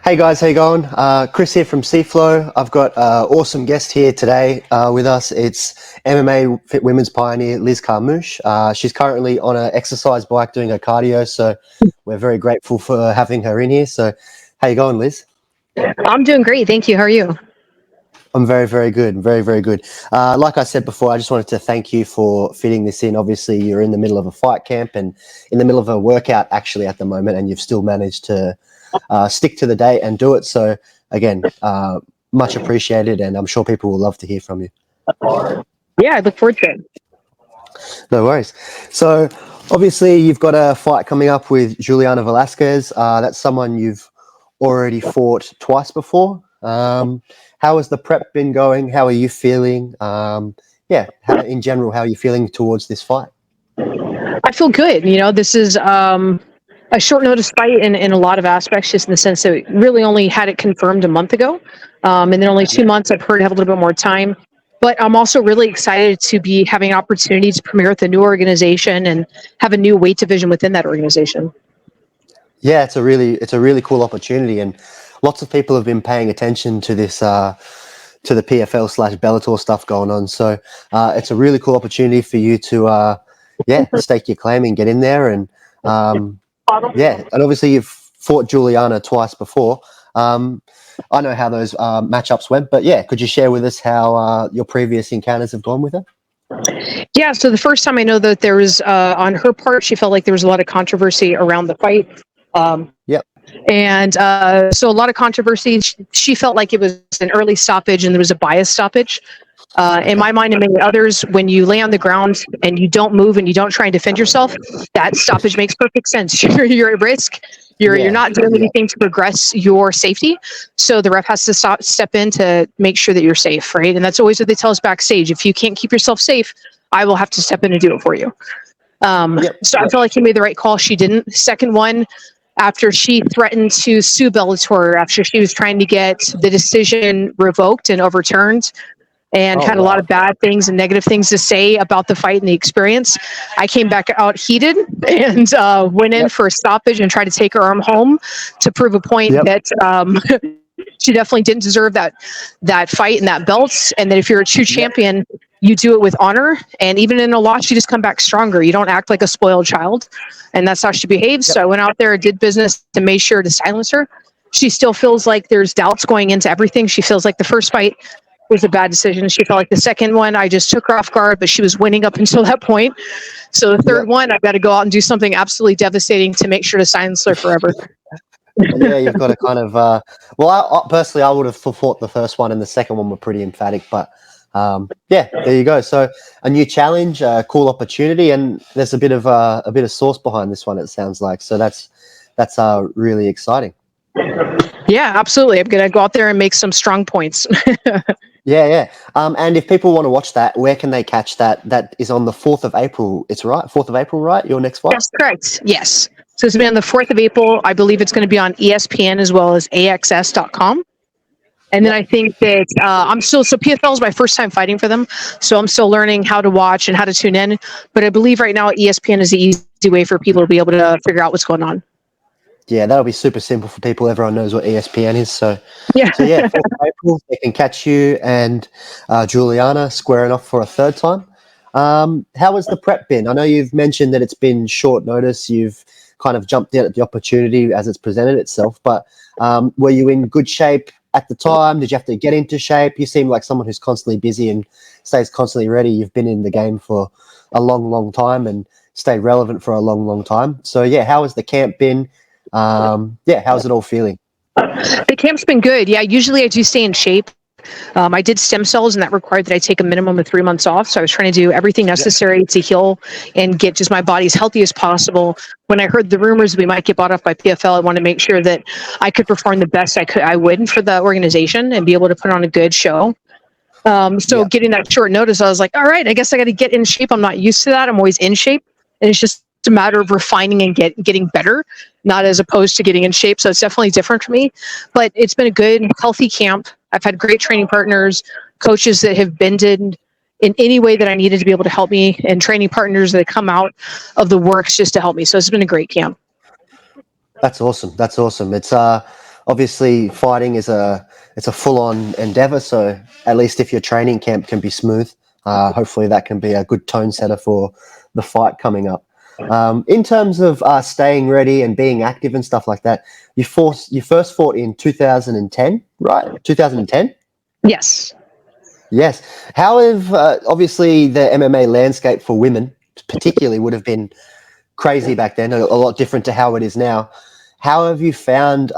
Hey guys, how you going? Chris here from Seaflow. I've got an awesome guest here today with us. It's MMA Fit Women's pioneer Liz Carmouche. She's currently on an exercise bike doing her cardio, so we're very grateful for having her in here. So, how you going, Liz? I'm doing great, thank you. How are you? I'm very, very good. Very, very good. Like I said before, I just wanted to thank you for fitting this in. Obviously, you're in the middle of a fight camp and in the middle of a workout actually at the moment, and you've still managed to stick to the date and do it. So again, much appreciated, and I'm sure people will love to hear from you. Yeah, I look forward to it. No worries. So obviously you've got a fight coming up with Juliana Velasquez. That's someone you've already fought twice before. How has the prep been going? How are you feeling? In general, how are you feeling towards this fight? I feel good. This is a short notice fight in a lot of aspects, just in the sense that we really only had it confirmed a month ago. And then only 2 months I've heard to have a little bit more time. But I'm also really excited to be having an opportunity to premiere with a new organization and have a new weight division within that organization. Yeah, it's a really cool opportunity, and lots of people have been paying attention to this to the PFL/Bellator stuff going on. So it's a really cool opportunity for you to stake your claim and get in there. And and obviously you've fought Juliana twice before. I know how those matchups went, but yeah, could you share with us how your previous encounters have gone with her? Yeah, so the first time I know that there was, on her part, she felt like there was a lot of controversy around the fight. And so a lot of controversy. She felt like it was an early stoppage and there was a biased stoppage. In my mind and many others, when you lay on the ground and you don't move and you don't try and defend yourself, that stoppage makes perfect sense. You're at risk. You're not doing anything to progress your safety. So the ref has to step in to make sure that you're safe, right? And that's always what they tell us backstage. If you can't keep yourself safe, I will have to step in and do it for you. So I felt like he made the right call. She didn't. Second one, after she threatened to sue Bellator, after she was trying to get the decision revoked and overturned, and had a lot of bad things and negative things to say about the fight and the experience, I came back out heated and went in for a stoppage and tried to take her arm home to prove a point that she definitely didn't deserve that fight and that belt, and that if you're a true champion, you do it with honor, and even in a loss, you just come back stronger. You don't act like a spoiled child, and that's how she behaves. So I went out there, did business, and made sure to silence her. She still feels like there's doubts going into everything. She feels like the first fight was a bad decision. She felt like the second one, I just took her off guard, but she was winning up until that point. So the third one, I've got to go out and do something absolutely devastating to make sure to silence her forever. Yeah, you've got to kind of I personally, I would have thought the first one and the second one were pretty emphatic, but there you go. So a new challenge, a cool opportunity, and there's a bit of sauce behind this one, it sounds like. So that's really exciting. Yeah, absolutely. I'm gonna go out there and make some strong points. Yeah. And if people want to watch that, where can they catch that? That is on the 4th of April. It's right, 4th of April, right? Your next fight? That's correct. Yes. So it's going to be on the 4th of April. I believe it's going to be on ESPN as well as AXS.com. And then I think that so PFL is my first time fighting for them. So I'm still learning how to watch and how to tune in. But I believe right now ESPN is the easy way for people to be able to figure out what's going on. Yeah, that'll be super simple for people. Everyone knows what ESPN is. So 4th of April, they can catch you and Juliana squaring off for a third time. How has the prep been? I know you've mentioned that it's been short notice. You've kind of jumped in at the opportunity as it's presented itself. But were you in good shape at the time? Did you have to get into shape? You seem like someone who's constantly busy and stays constantly ready. You've been in the game for a long, long time and stayed relevant for a long, long time. So, how has the camp been? How's it all feeling? The camp's been good. Yeah, usually I do stay in shape. I did stem cells, and that required that I take a minimum of 3 months off. So I was trying to do everything necessary to heal and get just my body as healthy as possible. When I heard the rumors we might get bought off by PFL, I wanted to make sure that I could perform the best I would for the organization and be able to put on a good show. Getting that short notice, I was like, all right, I guess I got to get in shape. I'm not used to that. I'm always in shape, and it's just a matter of refining and getting better, not as opposed to getting in shape. So it's definitely different for me, but it's been a good, healthy camp. I've had great training partners, coaches that have bended in any way that I needed to be able to help me, and training partners that come out of the works just to help me. So it's been a great camp. That's awesome. It's obviously fighting is it's a full-on endeavor. So at least if your training camp can be smooth, hopefully that can be a good tone setter for the fight coming up. In terms of staying ready and being active and stuff like that, you first fought in 2010, right? 2010? Yes. Yes. How have obviously the MMA landscape for women, particularly, would have been crazy back then, a lot different to how it is now. How have you found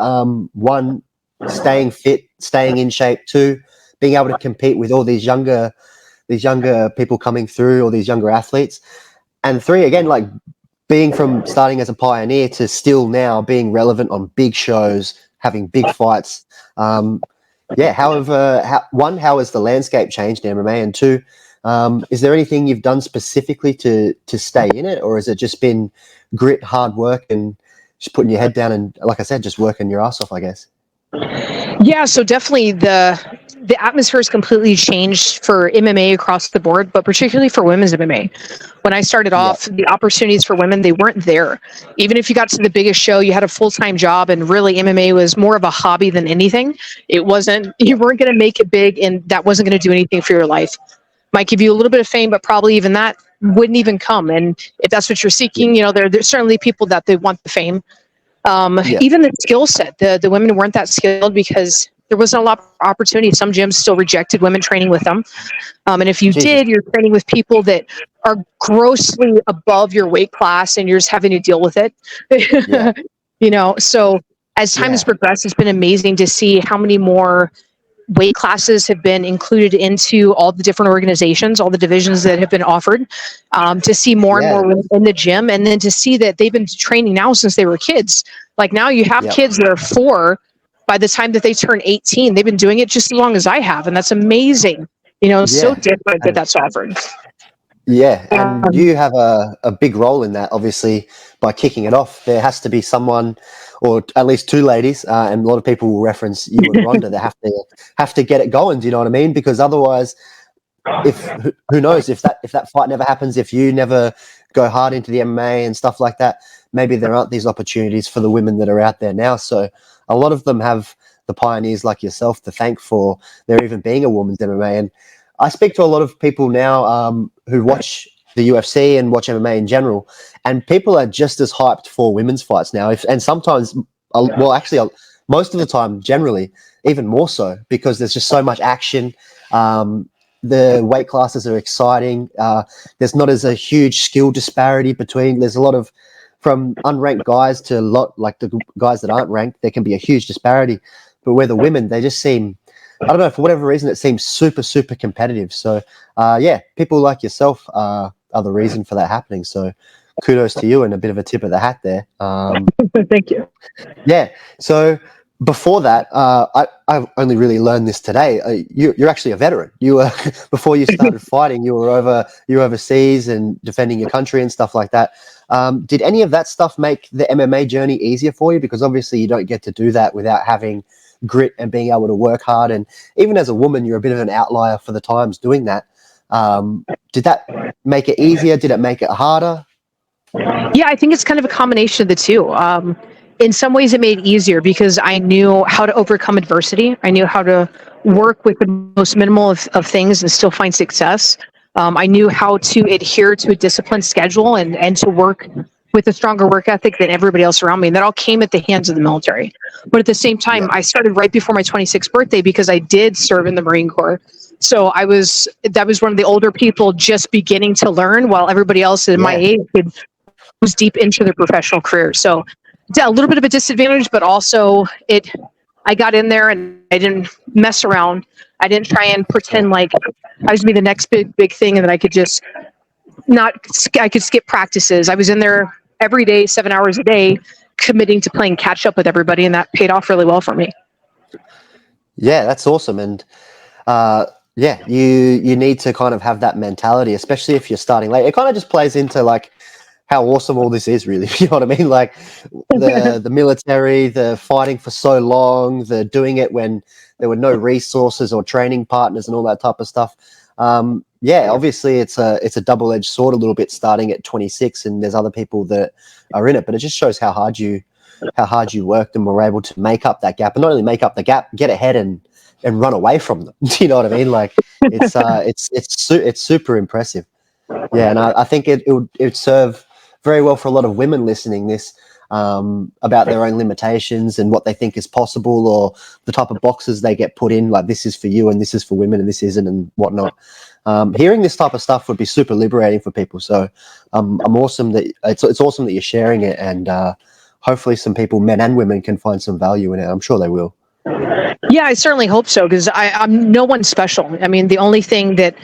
one, staying fit, staying in shape, two, being able to compete with all these younger people coming through, all these younger athletes, and three, again, like being from starting as a pioneer to still now being relevant on big shows, having big fights. How has the landscape changed in MMA? And two, is there anything you've done specifically to stay in it, or has it just been grit, hard work, and just putting your head down and, like I said, just working your ass off, I guess? Yeah, so definitely the atmosphere has completely changed for MMA across the board, but particularly for women's MMA. When I started off, the opportunities for women, they weren't there. Even if you got to the biggest show, you had a full-time job, and really MMA was more of a hobby than anything. It wasn't, you weren't going to make it big, and that wasn't going to do anything for your life. Might give you a little bit of fame, but probably even that wouldn't even come. And if that's what you're seeking, there's certainly people that they want the fame. Even the skill set, the women weren't that skilled because there wasn't a lot of opportunity. Some gyms still rejected women training with them. And if you did, you're training with people that are grossly above your weight class and you're just having to deal with it. So as time has progressed, it's been amazing to see how many more weight classes have been included into all the different organizations, all the divisions that have been offered, to see more and more women in the gym, and then to see that they've been training now since they were kids. Like now you have kids that are 4, by the time that they turn 18, they've been doing it just as long as I have. And that's amazing. So different that's offered. Yeah, and you have a big role in that, obviously, by kicking it off. There has to be someone, or at least two ladies, and a lot of people will reference you and Rhonda, that have to get it going. Do you know what I mean? Because otherwise, who knows if that fight never happens, if you never go hard into the MMA and stuff like that, maybe there aren't these opportunities for the women that are out there now. So a lot of them have the pioneers like yourself to thank for there even being a women's MMA. And I speak to a lot of people now who watch the UFC and watch MMA in general, and people are just as hyped for women's fights now. And sometimes, most of the time, generally, even more so, because there's just so much action. The weight classes are exciting. There's not as a huge skill disparity between. There's a lot of, from unranked guys to like the guys that aren't ranked, there can be a huge disparity. But where the women, they just seem, I don't know, for whatever reason, it seems super, super competitive. So, people like yourself are the reason for that happening. So kudos to you, and a bit of a tip of the hat there. Thank you. Yeah. So before that, I've only really learned this today. You're actually a veteran. You were, before you started fighting, you were overseas and defending your country and stuff like that. Did any of that stuff make the MMA journey easier for you? Because obviously you don't get to do that without having grit and being able to work hard. And even as a woman, you're a bit of an outlier for the times doing that. Did that make it easier? Did it make it harder? Yeah, I think it's kind of a combination of the two. In some ways, it made it easier because I knew how to overcome adversity. I knew how to work with the most minimal of things and still find success. I knew how to adhere to a disciplined schedule and to work with a stronger work ethic than everybody else around me. And that all came at the hands of the military. But at the same time, I started right before my 26th birthday because I did serve in the Marine Corps. So that was one of the older people just beginning to learn, while everybody else in my age was deep into their professional career. So a little bit of a disadvantage, but also I got in there and I didn't mess around. I didn't try and pretend like I was going to be the next big thing and that I could just I could skip practices. I was in there every day, 7 hours a day, committing to playing catch up with everybody. And that paid off really well for me. Yeah, that's awesome. And you need to kind of have that mentality, especially if you're starting late. It kind of just plays into like how awesome all this is, really. You know what I mean? Like the military, the fighting for so long, the doing it when there were no resources or training partners and all that type of stuff. Obviously it's a double-edged sword a little bit starting at 26, and there's other people that are in it, but it just shows how hard you how hard you worked and were able to make up that gap, and not only make up the gap, get ahead and run away from them. Do you know what I mean? Like it's super impressive. Yeah, and I think it would serve very well for a lot of women listening this, about their own limitations and what they think is possible, or the type of boxes they get put in, like this is for you and this is for women and this isn't, and whatnot. Hearing this type of stuff would be super liberating for people. So I'm awesome that it's awesome that you're sharing it, and hopefully some people, men and women, can find some value in it. I'm sure they will. Yeah, I certainly hope so, because I'm no one special. I mean, the only thing that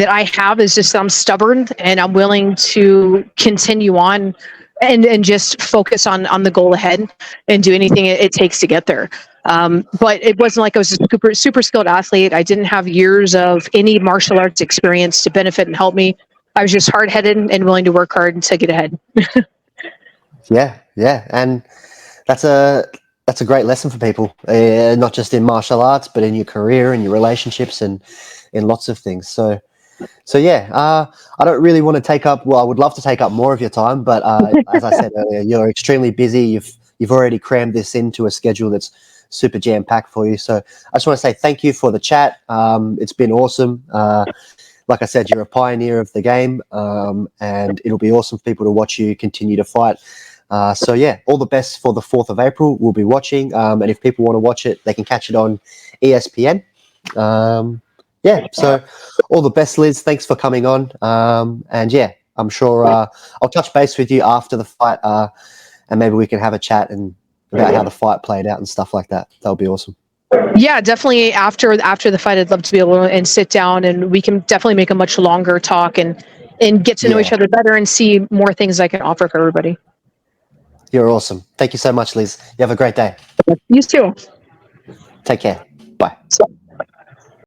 I have is just I'm stubborn, and I'm willing to continue on and just focus on the goal ahead and do anything it takes to get there. But it wasn't like I was a super skilled athlete. I didn't have years of any martial arts experience to benefit and help me. I was just hard-headed and willing to work hard to get ahead. Yeah, and that's a great lesson for people, not just in martial arts, but in your career and your relationships and in lots of things. So yeah, I don't really want to take up. Well, I would love to take up more of your time, but as I said earlier, you're extremely busy. You've already crammed this into a schedule that's super jam packed for you. So I just want to say thank you for the chat. It's been awesome. Like I said, you're a pioneer of the game, and it'll be awesome for people to watch you continue to fight. So yeah, all the best for the 4th of April. We'll be watching, and if people want to watch it, they can catch it on ESPN. Yeah, so all the best, Liz. Thanks for coming on. And yeah, I'm sure I'll touch base with you after the fight, and maybe we can have a chat and about how the fight played out and stuff like that. That'll be awesome. Yeah, definitely after the fight, I'd love to be able to and sit down, and we can definitely make a much longer talk and get to know each other better and see more things I can offer for everybody. You're awesome. Thank you so much, Liz. You have a great day. You too. Take care. Bye.